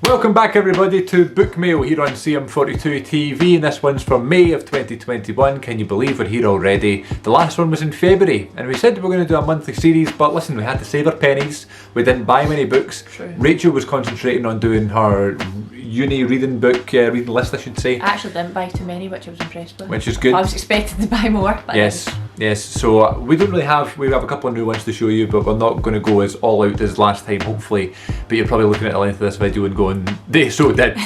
Welcome back everybody to Book Mail here on CM42 TV, and this one's from May of 2021. Can you believe we're here already? The last one was in February and we said we were going to do a monthly series, but listen, we had to save our pennies. We didn't buy many books. True. Rachel was concentrating on doing her uni reading reading list I should say. I actually didn't buy too many, which I was impressed with. Which is good. I was expecting to buy more. But Yes, so we have a couple of new ones to show you, but we're not going to go as all out as last time hopefully, but you're probably looking at the length of this video and going, they so did.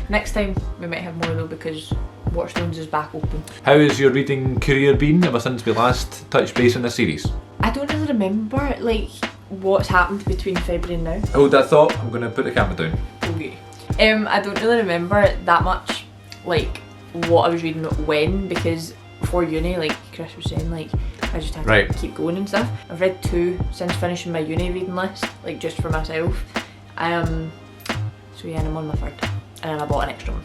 Next time we might have more though, because Waterstones is back open. How has your reading career been ever since we last touched base in this series? I don't really remember like what's happened between February and now. Hold that thought, I'm going to put the camera down. Okay. I don't really remember that much like what I was reading when, because before uni, like Chris was saying, like I just had to keep going and stuff. I've read 2 since finishing my uni reading list, like just for myself. So yeah, and I'm on my 3rd, and then I bought an extra one.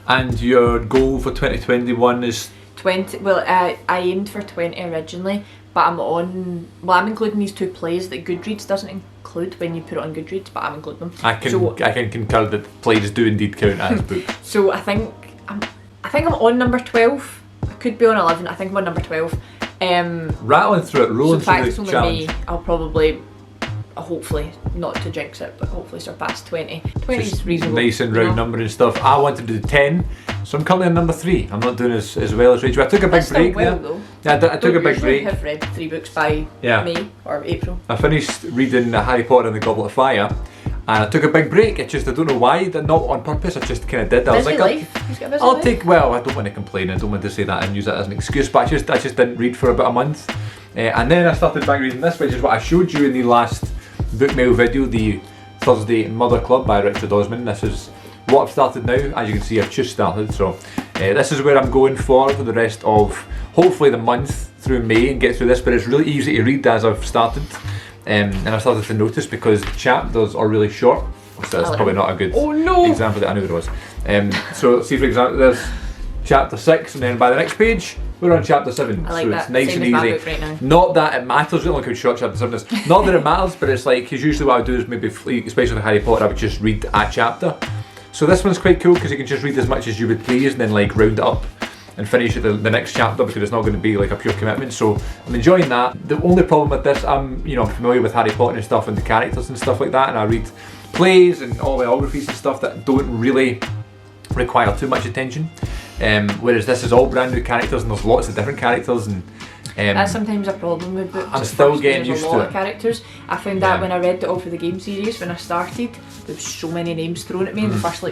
And your goal for 2021 is? 20, well I aimed for 20 originally, but I'm including these 2 plays that Goodreads doesn't include when you put it on Goodreads, but I'm including them. I can concur that plays do indeed count as books. So I think I'm on number 12. I could be on 11. I think I'm on number 12. Rattling through it, rolling through the challenge. Me, I'll probably, hopefully, not to jinx it, but hopefully surpass 20. 20 is reasonable. Nice and round number and stuff. I wanted to do 10, so I'm currently on number 3. I'm not doing as well as Rachel. I took a big break there. Though. Yeah, I took a big break. I have read 3 books by May or April. I finished reading Harry Potter and the Goblet of Fire, and I took a big break. I don't know why, not on purpose, I just kind of did. I was like, I don't want to complain, I don't want to say that and use that as an excuse, but I just didn't read for about a month. And then I started back reading this, which is what I showed you in the last book mail video, the Thursday Mother Club by Richard Osman. This is what I've started now. As you can see, I've just started, so this is where I'm going for the rest of hopefully the month through May and get through this, but it's really easy to read as I've started. And I started to notice because chapters are really short. So that's probably not a good example that I knew there was. So see, for example, there's chapter 6, and then by the next page we're on chapter 7. So it's nice and easy. Right now. Not that it matters. Don't look how short chapter 7 is. Not that it matters, but it's like, because usually what I would do is maybe, especially with Harry Potter, I would just read a chapter. So this one's quite cool because you can just read as much as you would please and then like round it up and finish the next chapter, because it's not going to be like a pure commitment. So I'm enjoying that. The only problem with this, I'm familiar with Harry Potter and stuff and the characters and stuff like that, and I read plays and autobiographies and stuff that don't really require too much attention. Whereas this is all brand new characters and there's lots of different characters, and that's sometimes a problem with books. I'm still getting used to it. There's a lot of characters. I found that when I read the All for the Game series, when I started, there was so many names thrown at me in the first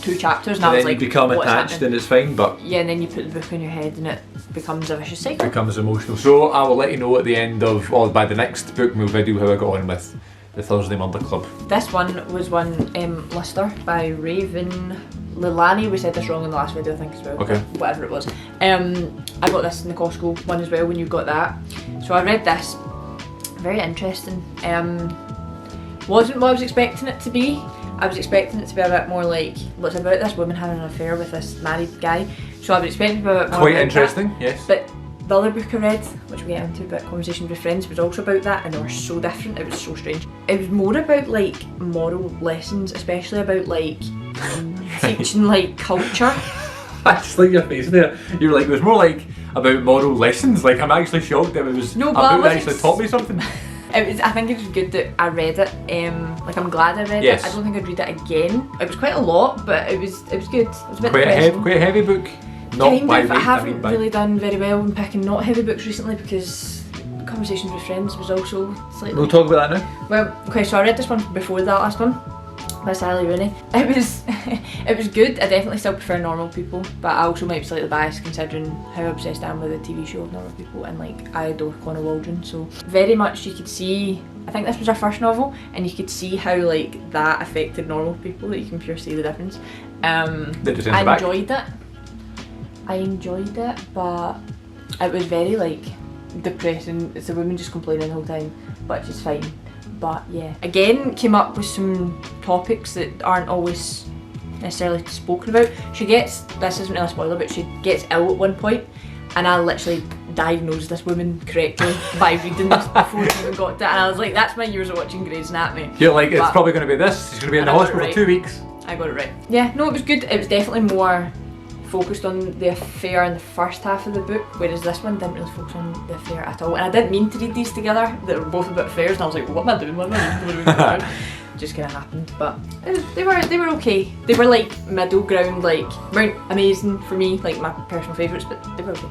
2 chapters, and I was like, you become attached and it's fine, but yeah, and then you put the book in your head and it becomes a vicious cycle. It becomes emotional. So I will let you know at the end of, or by the next book mail video, how I got on with the Thursday Murder Club. This one was one Lister by Raven Lilani. We said this wrong in the last video, I think, as well. Okay. Whatever it was. I got this in the Costco one as well when you got that. So I read this. Very interesting. Wasn't what I was expecting it to be. I was expecting it to be a bit more like, what's about this woman having an affair with this married guy. So I was expecting it to be a bit more quite like interesting, that. Yes. But the other book I read, which we get into, but Conversations with Friends, was also about that, and they were so different. It was so strange. It was more about like moral lessons, especially about like teaching like culture. I just like your face there. You were like, it was more like about moral lessons. Like, I'm actually shocked that it was a book that actually taught me something. I think it was good that I read it. Like, I'm glad I read it. I don't think I'd read it again. It was quite a lot, but it was good. It was a bit depressing. Quite a heavy book. I haven't really done very well in picking not heavy books recently, because Conversations with Friends was also slightly... We'll talk about that now. Well, okay, so I read this one before that last one by Sally Rooney. It was good. I definitely still prefer Normal People, but I also might be slightly biased considering how obsessed I am with the TV show of Normal People, and like I adore Connor Waldron, so very much you could see, I think this was her first novel, and you could see how like that affected Normal People, that you can pure see the difference. I enjoyed it, but it was very like depressing. It's a woman just complaining the whole time, but she's fine. But yeah, again, came up with some topics that aren't always necessarily spoken about. She gets, this isn't really a spoiler, but she gets ill at one point, and I literally diagnosed this woman correctly by reading this before I even got to it, and I was like, that's my years of watching Grey's Anatomy. You're like, it's probably going to be this, she's going to be in the hospital for 2 weeks. I got it right. Yeah, no, it was good. It was definitely more focused on the affair in the first half of the book, whereas this one didn't really focus on the affair at all. And I didn't mean to read these together. They were both about affairs, and I was like, what am I doing? What am I doing? Just kind of happened, but they were okay. They were like middle ground, like weren't amazing for me, like my personal favourites, but they were okay.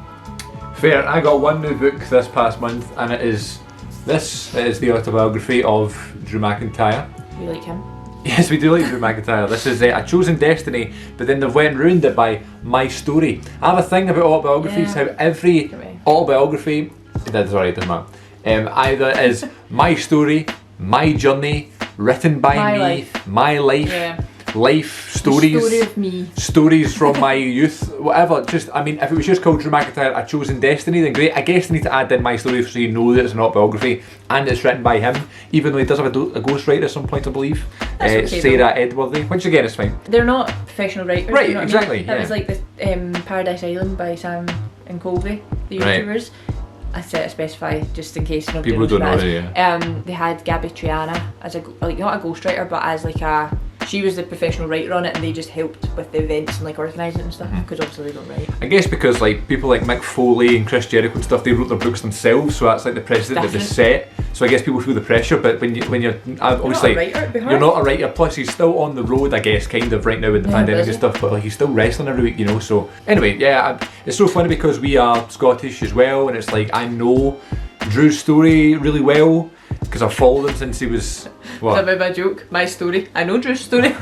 Fair. I got one new book this past month, and it is the autobiography of Drew McIntyre. We like him. Yes, we do like Drew McIntyre. This is A Chosen Destiny, but then they've went and ruined it by My Story. I have a thing about autobiographies, how every autobiography, that's alright, doesn't matter. Either is my story, my journey, written by my life, life stories, the story of me, stories from my youth, whatever. Just, I mean, if it was just called Drew McIntyre A Chosen Destiny, then great. I guess they need to add in my story so you know that it's an autobiography and it's written by him, even though he does have a ghostwriter at some point, I believe. Okay, Sarah Edworthy, which again is fine. They're not professional writers, right? You know what Exactly. I mean? That was like the Paradise Island by Sam and Colby, the YouTubers. I said to specify just in case nobody people don't know it. They had Gabby Triana as a not a ghostwriter, but as like she was the professional writer on it, and they just helped with the events and like organising it and stuff, because obviously they don't write. I guess because like people like Mick Foley and Chris Jericho and stuff, they wrote their books themselves, so that's like the precedent that they set. So I guess people feel the pressure, but when you're obviously you're not a writer. Plus he's still on the road, I guess, kind of right now with the pandemic and stuff. But like he's still wrestling every week, you know. So anyway, yeah, it's so funny because we are Scottish as well, and it's like I know Drew's story really well because I've followed him since he was. What? Is that my joke? My story. I know Drew's story.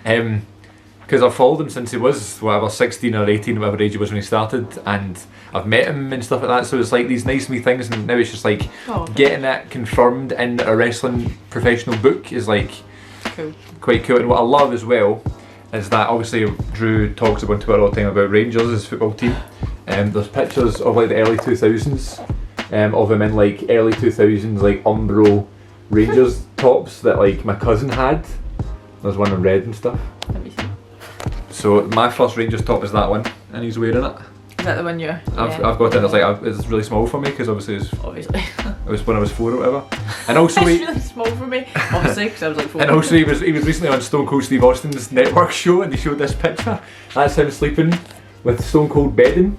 Because I've followed him since he was whatever 16 or 18, whatever age he was when he started, and I've met him and stuff like that. So it's like these nice wee things, and now it's just like getting it confirmed in a wrestling professional book is like quite cool. And what I love as well is that obviously Drew talks about Twitter all the time about Rangers, his football team. There's pictures of like the early 2000s of him in like early 2000s like Umbro Rangers tops that like my cousin had. There's one in red and stuff. Let me see. So my first Rangers top is that one, and he's wearing it. Is that the one you're? I've got it. It's like it's really small for me because obviously it was when I was 4 or whatever. And also it's really small for me, obviously, because I was like 4. And also he was recently on Stone Cold Steve Austin's network show, and they showed this picture. That's him sleeping with Stone Cold bedding.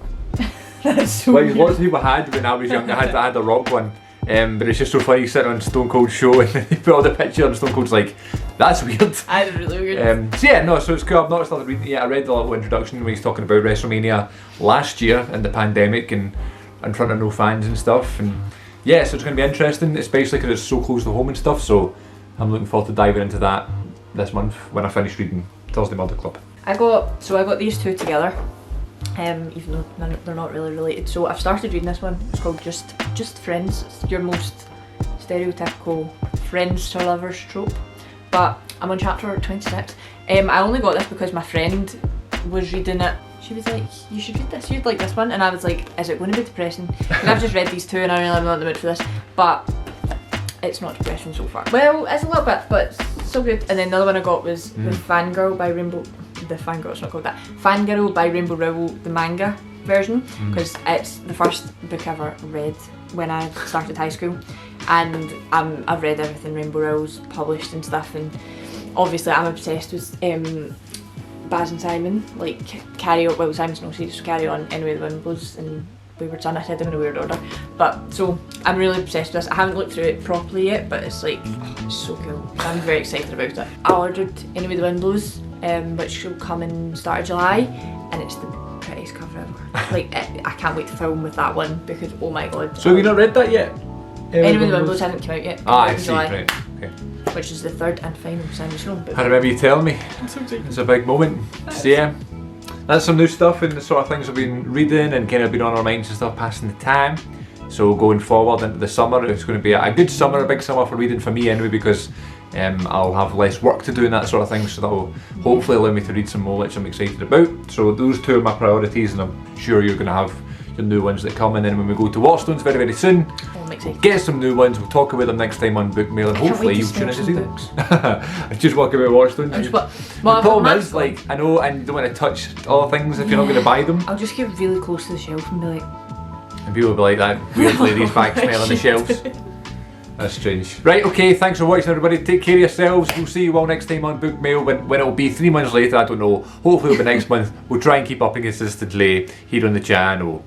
That's so like weird. Lots of people had when I was young. I had a rock one. But it's just so funny sitting on Stone Cold show and he put all the picture and Stone Cold's like, that's weird. That's really weird. So yeah, no, so it's cool. I've not started reading it yet. I read the little introduction when he's talking about WrestleMania last year and the pandemic and in front of no fans and stuff. And yeah, so it's going to be interesting, especially because it's so close to home and stuff. So I'm looking forward to diving into that this month when I finish reading Thursday Murder Club. I got these two together. Even though they're not really related. So I've started reading this one. It's called Just Friends. It's your most stereotypical friends to lovers trope. But I'm on chapter 26. I only got this because my friend was reading it. She was like, you should read this, you'd like this one. And I was like, is it going to be depressing? And I've just read these two and I really am not in the mood for this. But it's not depressing so far. Well, it's a little bit, but it's so good. And then the other one I got was The Fangirl by Rainbow. The Fangirl, it's not called that. Fangirl by Rainbow Rowell, the manga version, because it's the first book I ever read when I started high school, and I've read everything Rainbow Rowell's published and stuff, and obviously I'm obsessed with Baz and Simon, like Carry On, well Simon's no series, so Carry On, Anyway the Wind Blows, and Wayward Son. I said them in a weird order, but so I'm really obsessed with this. I haven't looked through it properly yet, but it's like, it's so cool. I'm very excited about it. I ordered Anyway the Wind Blows, which will come in start of July, and it's the prettiest cover ever. Like I can't wait to film with that one because oh my god. So have you not read that yet? Anyway the Wind Blows hasn't come out yet. I see, right, okay. Which is the third and final Simon Snow book. I remember you telling me. I'm so excited. It's a big moment. So yeah, that's some new stuff and the sort of things I've been reading and kind of been on our minds and stuff, passing the time. So going forward into the summer, it's going to be a good summer, a big summer for reading for me anyway, because I'll have less work to do and that sort of thing, so that will hopefully allow me to read some more, which I'm excited about. So those two are my priorities, and I'm sure you're going to have your new ones that come, and then when we go to Waterstones very, very soon, we'll get some new ones, we'll talk about them next time on Bookmail, and hopefully you'll tune in to see them. I just walk about Waterstones. The problem is, like, I know, and you don't want to touch all things if you're not going to buy them. I'll just get really close to the shelf and be like... And people will be like, that weird lady's back smelling the shelves. That's strange. Right, okay, thanks for watching everybody. Take care of yourselves. We'll see you all next time on Book Mail when it'll be 3 months later, I don't know. Hopefully it'll be next month. We'll try and keep up consistently here on the channel.